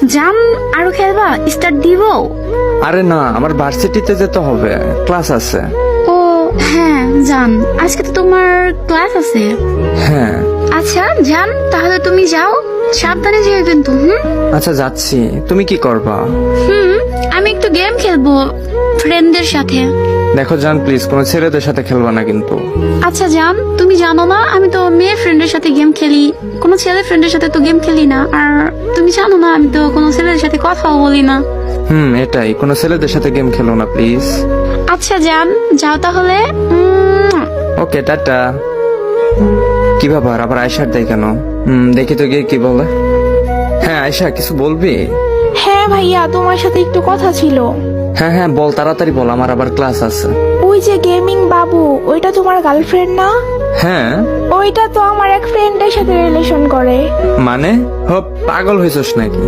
জান আরো খেলবা? স্টার্ট দিব? আরে না, আমার ভার্সিটিতে যেতে হবে, ক্লাস আছে। ও হ্যাঁ জান, আজকে তো তোমার ক্লাস আছে। হ্যাঁ। আচ্ছা জান, তাহলে তুমি যাও, সাবধানে যেও কিন্তু। আচ্ছা যাচ্ছি, তুমি কি করবা? আমি একটু গেম খেলবো ফ্রেন্ডদের সাথে। দেখো জান, প্লিজ কোনো ছেলেদের সাথে খেলবা না কিন্তু। আচ্ছা জান, তুমি জানো না আমি তো মেয়ে ফ্রেন্ডের সাথে গেম খেলি, কোনো ছেলে ফ্রেন্ডের সাথে তো গেম খেলি না। আর তুমি জানো না আমি তো কোনো ছেলের সাথে কথাও বলি না। এটাই, কোনো ছেলেদের সাথে গেম খেলো না প্লিজ। আচ্ছা জান, যাও তাহলে। ওকে, টাটা। কি ব্যাপার, আবার আয়সার দেয় কেন? দেখি তো গিয়ে কি বলে। হ্যাঁ আয়সা, কিছু বলবি? হ্যাঁ ভাইয়া, তোমার সাথে একটু কথা ছিল। হ্যাঁ হ্যাঁ বল, তাড়াতাড়ি বল, আমার আবার ক্লাস আছে। ওই যে গেমিং বাবু, ওইটা তোমার গার্লফ্রেন্ড না? হ্যাঁ। ওইটা তো আমার এক ফ্রেন্ডের সাথে রিলেশন করে। মানে? পাগল হয়েছস নাকি?